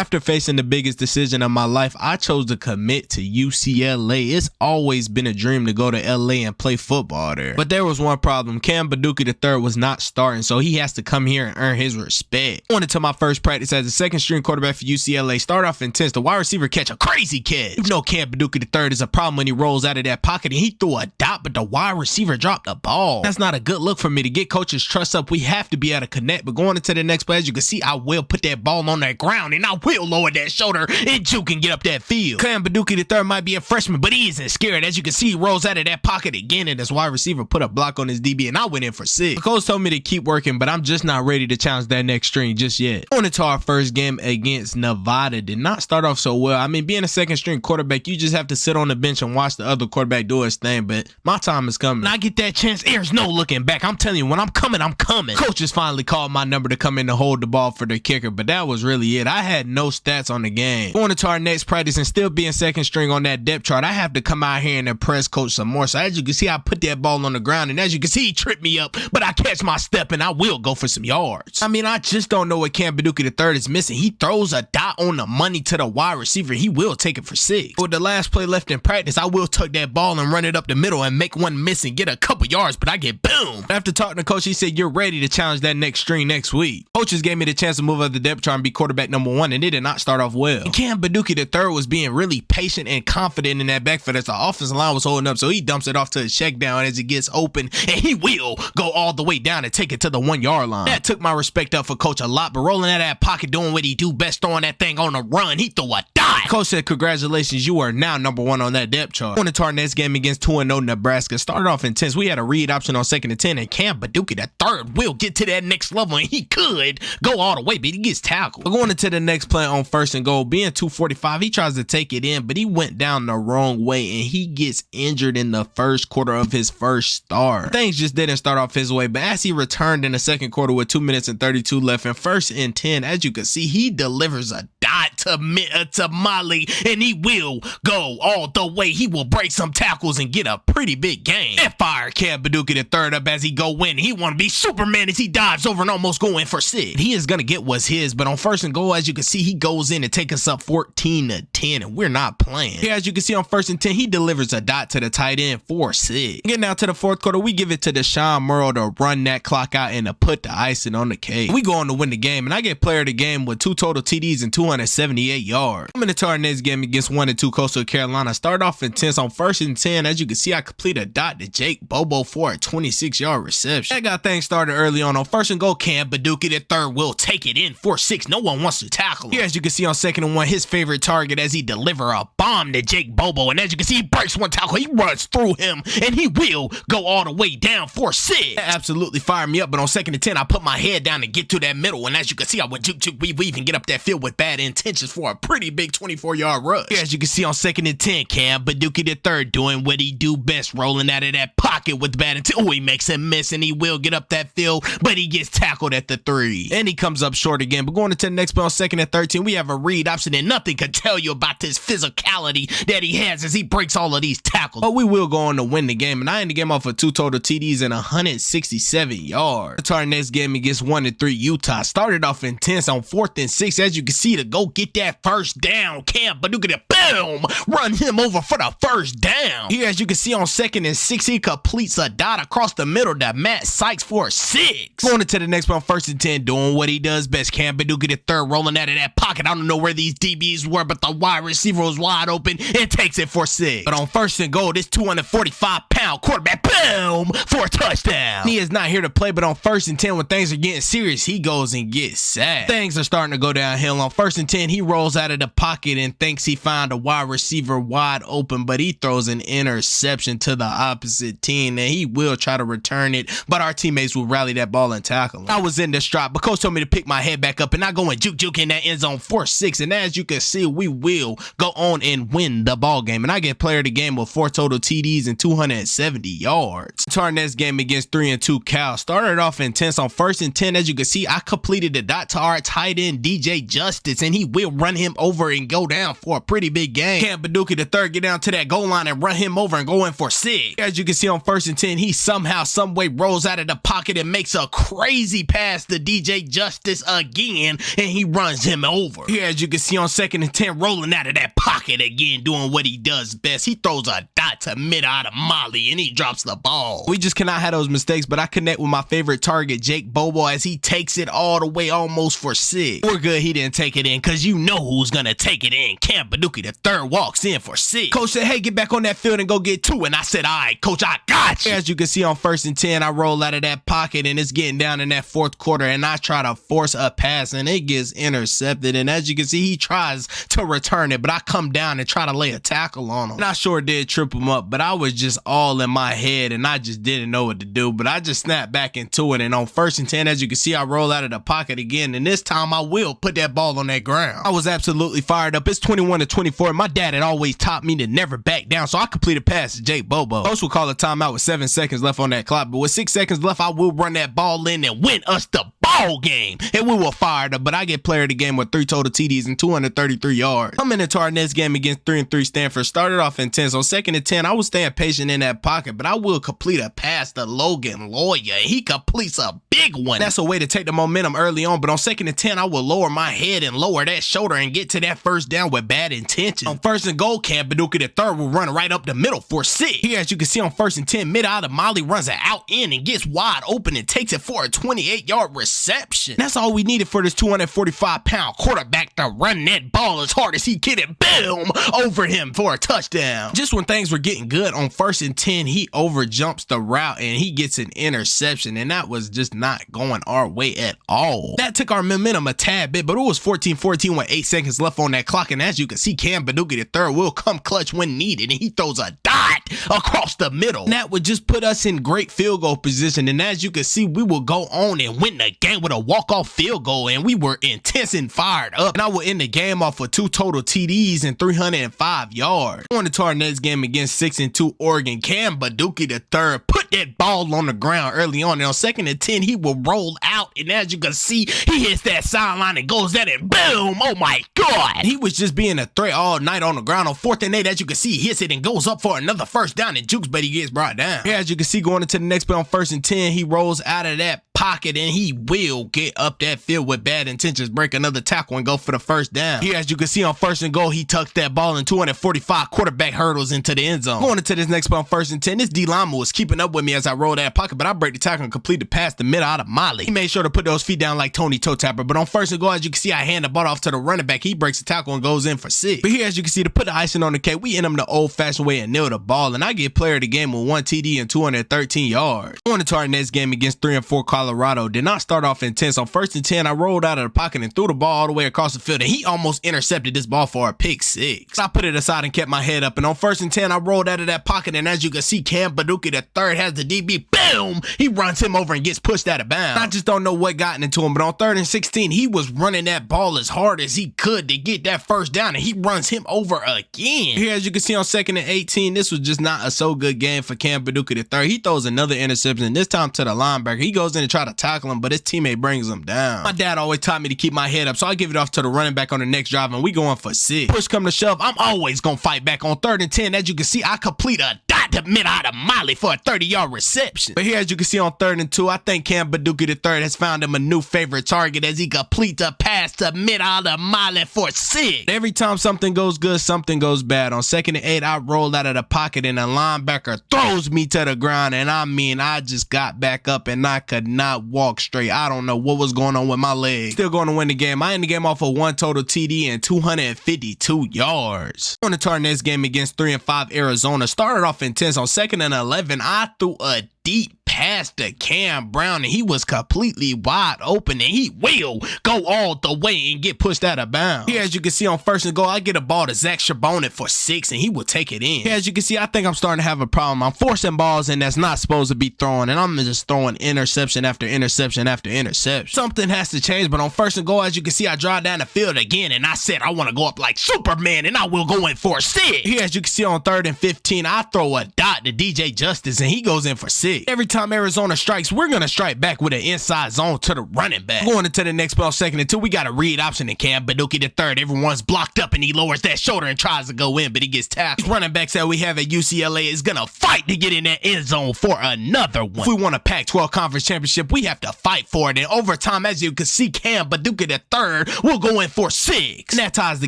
After facing the biggest decision of my life, I chose to commit to UCLA. It's always been a dream to go to LA and play football there. But there was one problem. Cam Baduki III was not starting, so he has to come here and earn his respect. I went into my first practice as a second string quarterback for UCLA. Start off intense. The wide receiver catch a crazy catch. You know Cam Baduki III is a problem when he rolls out of that pocket and he threw a dot, but the wide receiver dropped the ball. That's not a good look for me. To get coach's trust up, we have to be able to connect. But going into the next play, as you can see, I will put that ball on that ground and I will lower that shoulder and juke and get up that field. Cam Baduki III might be a freshman, but he isn't scared. As you can see, he rolls out of that pocket again and this wide receiver put a block on his DB and I went in for 6. The coach told me to keep working, but I'm just not ready to challenge that next string just yet. Going into our first game against Nevada, did not start off so well. I mean, being a second string quarterback, you just have to sit on the bench and watch the other quarterback do his thing, but my time is coming. When I get that chance, there's no looking back. I'm telling you, when I'm coming, I'm coming. Coaches finally called my number to come in to hold the ball for the kicker, but that was really it. I had no stats on the game. Going into our next practice and still being second string on that depth chart, I have to come out here and impress coach some more. So as you can see, I put that ball on the ground, and as you can see, he tripped me up, but I catch my step and I will go for some yards. I mean, I just don't know what Cam Baduki III is missing. He throws a dot on the money to the wide receiver. He will take it for 6. With the last play left in practice, I will tuck that ball and run it up the middle and make one miss and get a couple yards, but I get boom. After talking to coach, he said, you're ready to challenge that next string next week. Coaches gave me the chance to move up the depth chart and be quarterback number 1, and it did not start off well. And Cam Baduki III was being really patient and confident in that backfield as the offensive line was holding up, so he dumps it off to a check down as it gets open, and he will go all the way down and take it to the 1-yard line. That took my respect up for coach a lot, but rolling out of that pocket, doing what he do best, throwing that thing on the run, he threw a dot. Coach said, congratulations, you are now number 1 on that depth chart. Going into our next game against 2-0 Nebraska, started off intense. We had a read option on 2nd and 10, and Cam Baduki III will get to that next level, and he could go all the way, but he gets tackled. We're going into the next play on 1st and goal. Being 245, he tries to take it in, but he went down the wrong way, and he gets injured in the first quarter of his first start. Things just didn't start off his way, but as he returned in the second quarter with 2 minutes and 32 left and 1st and 10, as you can see, he delivers a dot to Molly, and he will go all the way. He will break some tackles and get a pretty big game. And fire Cam Baduki III up as he go in. He want to be Superman as he dives over and almost go in for 6. He is going to get what's his, but on 1st and goal, as you can see, he goes in and takes us up 14-10, and we're not playing. Here, as you can see on 1st and 10, he delivers a dot to the tight end for 6. Getting out to the 4th quarter, we give it to Deshaun Murrow to run that clock out and to put the icing on the cake. We go on to win the game, and I get player of the game with 2 total TDs and 278 yards. Coming into our next game against 1-2 Coastal Carolina, start off intense on 1st and 10. As you can see, I complete a dot to Jake Bobo for a 26-yard reception. That got things started early on 1st and goal. Cam Baduki III will take it in for 6. No one wants to tackle him. Here, as you can see on 2nd and 1, his favorite target as he deliver a bomb to Jake Bobo, and as you can see, he breaks one tackle. He runs through him, and he will go all the way down for 6. That absolutely fired me up, but on 2nd and 10, I put my head down to get to that middle, and as you can see, I would juke, weave, and get up that field with bad intentions for a pretty big 24-yard rush. Here, as you can see on 2nd and 10, Cam Baduki III doing what he do best, rolling out of that pocket with bad intent. Oh, he makes him miss, and he will get up that field, but he gets tackled at the 3. And he comes up short again, but going into the next play on 2nd and 13, we have a read option, and nothing can tell you about this physicality that he has as he breaks all of these tackles. But we will go on to win the game, and I end the game off with 2 total TDs and 167 yards. To our next game against 1-3 Utah, started off intense on 4th and 6. As you can see, to go get that first down, Cam Baduki, boom, run him over for the first down. Here, as you can see on 2nd and 6, he completes a dot across the middle to Matt Sykes for a 6. Going into the next one, 1st and 10, doing what he does best. Cam Baduki III rolling out of that pocket. I don't know where these DBs were, but the wide receiver was wide open and takes it for 6. But on 1st and goal, this 245-pound quarterback, boom, for a touchdown. He is not here to play, but on 1st and 10, when things are getting serious, he goes and gets sacked. Things are starting to go downhill. On 1st and 10, he rolls out of the pocket and thinks he found a wide receiver wide open, but he throws an interception to the opposite team, and he will try to return it, but our teammates will rally that ball and tackle him. I was in distraught, but coach told me to pick my head back up, and I go and juke in that end zone for 6, and as you can see, we will will go on and win the ball game. And I get player of the game with 4 total TDs and 270 yards. Our next game against 3-2 Cal started off intense. On 1st and 10, as you can see, I completed the dot to our tight end DJ Justice, and he will run him over and go down for a pretty big game. Cam Baduki III get down to that goal line and run him over and go in for 6. As you can see on 1st and 10, he somehow, some way rolls out of the pocket and makes a crazy pass to DJ Justice again, and he runs him over. Here, as you can see on 2nd and 10, rolling out of that pocket again, doing what he does best. He throws a dot to mid out of Molly, and he drops the ball. We just cannot have those mistakes, but I connect with my favorite target, Jake Bobo, as he takes it all the way almost for 6. We're good he didn't take it in, because you know who's going to take it in. Cam Baduki III walks in for 6. Coach said, hey, get back on that field and go get 2. And I said, all right, coach, I got you. As you can see on 1st and 10, I roll out of that pocket, and it's getting down in that 4th quarter, and I try to force a pass, and it gets intercepted. And as you can see, he tries to return it, but I come down and try to lay a tackle on him. And I sure did trip him up, but I was just all in my head, and I just didn't know what to do. But I just snapped back into it, and on 1st and 10, as you can see, I roll out of the pocket again, and this time I will put that ball on that ground. I was absolutely fired up. It's 21-24. My dad had always taught me to never back down, so I completed a pass to Jake Bobo. Coach will call a timeout with 7 seconds left on that clock, but with 6 seconds left, I will run that ball in and win us the ball game. And we were fired up, but I get player of the game with 3 total TDs and 233 yards. Coming into our next game against 3-3 Stanford, started off intense. On 2nd and 10, I was staying patient in that pocket, but I will complete a pass to Logan Lawyer. He completes a big one. That's a way to take the momentum early on, but on 2nd and 10, I will lower my head and lower that shoulder and get to that 1st down with bad intention. On 1st and goal, Cam Baduki III will run right up the middle for 6. Here, as you can see on 1st and 10, mid out of Molly runs it out in and gets wide open and takes it for a 28-yard reception. That's all we needed for this 245-pound quarterback to run that ball as hard as he can and boom, over him for a touchdown. Just when things were getting good on 1st and 10, he overjumps the route and he gets an interception, and that was just not going our way at all. That took our momentum a tad bit, but it was 14-14 with 8 seconds left on that clock, and as you can see, Cam Baduki III will come clutch when needed, and he throws a dot across the middle. And that would just put us in great field goal position, and as you can see, we will go on and win the game with a walk-off field goal, and we were intense and fired up, and I will end the game off with 2 total TDs and 305 yards. Going into our next game against 6-2 Oregon, Cam Baduki III put that ball on the ground early on, and on 2nd and 10, he will roll out, and as you can see, he hits that sideline and goes down and boom, oh my god. He was just being a threat all night on the ground. On 4th and 8, as you can see, he hits it and goes up for another 1st down and jukes, but he gets brought down. Here, as you can see, going into the next play on 1st and 10, he rolls out of that pocket and he will get up that field with bad intentions, break another tackle and go for the 1st down. Here, as you can see on 1st and goal, he tucks that ball in 245 quarterback hurdles into the end zone. Going into this next play on 1st and 10, this D lineman was keeping up with me as I rolled that pocket, but I break the tackle and complete the pass to mid out of Molly. He made sure to put those feet down like Tony Toe Tapper, but on 1st and goal, as you can see, I hand the ball off to the running back. He breaks the tackle and goes in for 6. But here, as you can see, to put the icing on the cake, we end him the old-fashioned way and nail the ball, and I get player of the game with 1 TD and 213 yards. Going into our next game against 3-4 Colorado, did not start off intense. On 1st and 10, I rolled out of the pocket and threw the ball all the way across the field, and he almost intercepted this ball for a pick 6. I put it aside and kept my head up, and on 1st and 10, I rolled out of that pocket, and as you can see, Cam Baduki III has the DB. Boom! He runs him over and gets pushed out of bounds. I just don't know what got into him, but on 3rd and 16, he was running that ball as hard as he could to get that 1st down, and he runs him over again. Here, as you can see on 2nd and 18, this was just not a so good game for Cam Baduki III. He throws another interception, this time to the linebacker. He goes in and try to tackle him, but his teammate brings him down. My dad always taught me to keep my head up, so I give it off to the running back on the next drive, and we going for 6. Push come to shove, I'm always gonna fight back. On 3rd and 10, as you can see, I complete a dot to mid out of Molly for a 30-yard reception. But here, as you can see on 3rd and 2, I think Cam Baduki III has found him a new favorite target as he completes a pass to mid out of Molly for 6. Every time something goes good, something goes bad. On 2nd and 8, I rolled out of the pocket and the linebacker throws me to the ground, and I just got back up and I could not walk straight. I don't know what was going on with my leg. Still going to win the game. I end the game off of 1 total TD and 252 yards. On to our next game against 3-5 Arizona. Started off intense. On 2nd and 11, I threw a deep pass to Cam Brown, and he was completely wide open, and he will go all the way and get pushed out of bounds. Here, as you can see on first and goal, I get a ball to Zach Charbonnet for 6, and he will take it in. Here, as you can see, I think I'm starting to have a problem. I'm forcing balls in that's not supposed to be thrown, and I'm just throwing interception after interception after interception. Something has to change, but on first and goal, as you can see, I drive down the field again, and I said I want to go up like Superman, and I will go in for 6. Here, as you can see on 3rd and 15, I throw a dot to DJ Justice, and he goes in for 6. Every time Arizona strikes, we're going to strike back with an inside zone to the running back. Going into the next play on 2nd and 2, we got a read option in Cam Baduki III. Everyone's blocked up, and he lowers that shoulder and tries to go in, but he gets tackled. Running backs that we have at UCLA is going to fight to get in that end zone for another one. If we want a Pac-12 conference championship, we have to fight for it. And overtime, as you can see, Cam Baduki III will go in for 6. And that ties the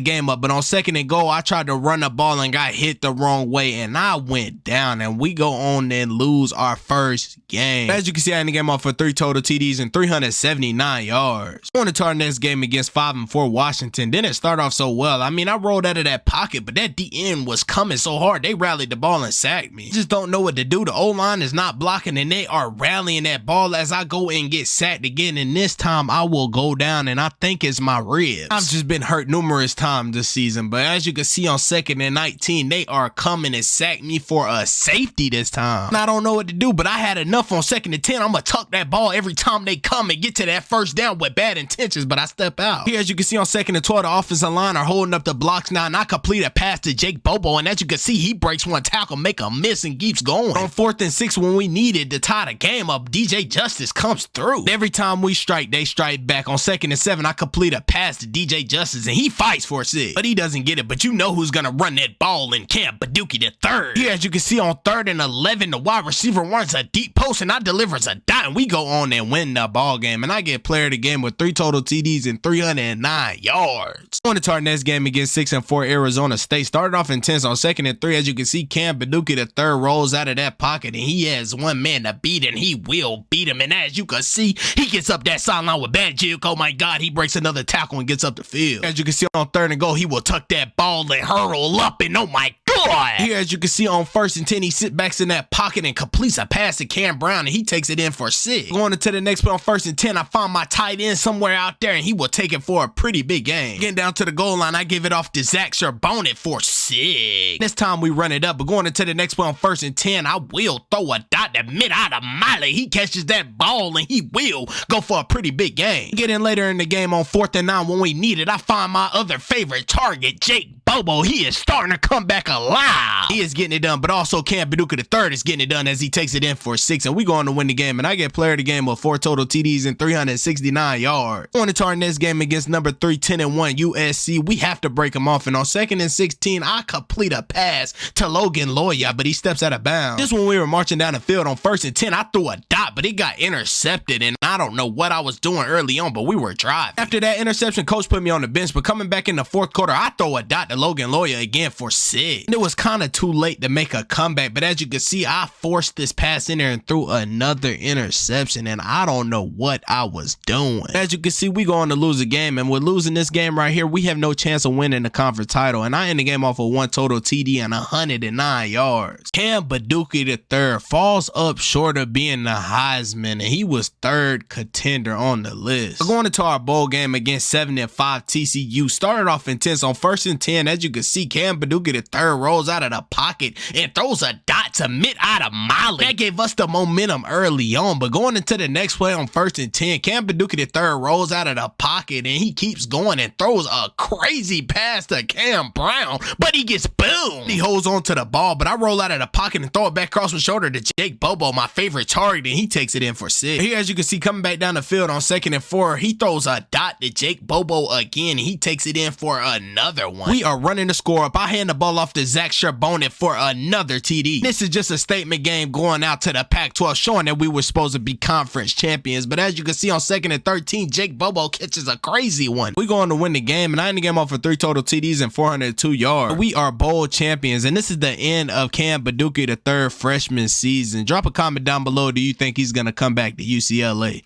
game up. But on 2nd and goal, I tried to run the ball and got hit the wrong way, and I went down, and we go on and lose our first game. As you can see, I ended the game off for 3 total TDs and 379 yards. On to our next game against 5-4 Washington. Didn't start off so well. I mean, I rolled out of that pocket, but that DN was coming so hard, they rallied the ball and sacked me. Just don't know what to do. The O-line is not blocking, and they are rallying that ball as I go and get sacked again, and this time I will go down, and I think it's my ribs. I've just been hurt numerous times this season, but as you can see on 2nd and 19, they are coming and sacked me for a safety this time. And I don't know what to do, but I had enough on 2nd and 10. I'm going to tuck that ball every time they come and get to that first down with bad intentions, but I step out. Here, as you can see on 2nd and 12, the offensive line are holding up the blocks now, and I complete a pass to Jake Bobo, and as you can see, he breaks one tackle, make a miss, and keeps going. On 4th and 6, when we needed to tie the game up, DJ Justice comes through. Every time we strike, they strike back. On 2nd and 7, I complete a pass to DJ Justice, and he fights for 6, but he doesn't get it, but you know who's going to run that ball in Cam Baduki III. Here, as you can see on 3rd and 11, the wide receiver runs a deep post, and I delivers a dot, and we go on and win the ball game, and I get player of the game with 3 total TDs and 309 yards. On to our next game against 6-4 Arizona State. Started off intense on 2nd and 3. As you can see, Cam Baduki III rolls out of that pocket, and he has one man to beat, and he will beat him. And as you can see, he gets up that sideline with bad juke. Oh my God, he breaks another tackle and gets up the field. As you can see on 3rd and goal, he will tuck that ball and hurl up, and oh my God. Here, as you can see on 1st and 10, he sits back in that pocket and completes a pass to Cam Brown, and he takes it in for 6. Going into the next play on 1st and 10, I find my tight end somewhere out there, and he will take it for a pretty big gain. Getting down to the goal line, I give it off to Zach Charbonnet for 6. This time we run it up, but going into the next play on 1st and 10, I will throw a dot to mid out of Miley. He catches that ball, and he will go for a pretty big gain. Getting later in the game on 4th and 9, when we need it, I find my other favorite target, Jake Bobo. He is starting to come back alive. He is getting it done, but also Cam Baduki III is getting it done as he takes it in for 6, and we go on to win the game, and I get player of the game with 4 total TDs and 369 yards. On to our next game against number 3, 10-1 USC. We have to break him off, and on 2nd and 16, I complete a pass to Logan Loya, but he steps out of bounds. Just when we were marching down the field on 1st and 10, I threw a dot, but it got intercepted, and I don't know what I was doing early on, but we were driving. After that interception, coach put me on the bench, but coming back in the 4th quarter, I throw a dot to Logan Loya again for 6. And it was kind of too late to make a comeback, but as you can see, I forced this pass in there and threw another interception, and I don't know what I was doing. As you can see, we go on to lose a game, and with losing this game right here, we have no chance of winning the conference title, and I end the game off with 1 total TD and 109 yards. Cam Baduki III falls up short of being the Heisman, and he was 3rd contender on the list. We're going into our bowl game against 7-5 TCU. Started off intense on 1st and 10. As you can see, Cam Baduki III rolls out of the pocket and throws a dot to mid out of Miley. That gave us the momentum early on, but going into the next play on 1st and 10, Cam Baduki III rolls out of the pocket, and he keeps going and throws a crazy pass to Cam Brown, but he gets boomed. He holds on to the ball, but I roll out of the pocket and throw it back across my shoulder to Jake Bobo, my favorite target, and he takes it in for 6. Here, as you can see, coming back down the field on 2nd and 4, he throws a dot to Jake Bobo again, and he takes it in for another one. We are running the score up. I hand the ball off to Zach Charbonnet for another TD. This is just a statement game going out to the Pac-12, showing that we were supposed to be conference champions, but as you can see on 2nd and 13, Jake Bobo catches a crazy one. We go on to win the game, and I end the game off for 3 total TDs and 402 yards. We are bowl champions, and this is the end of Cam Baduki III freshman season. Drop a comment down below. Do you think he's going to come back to UCLA?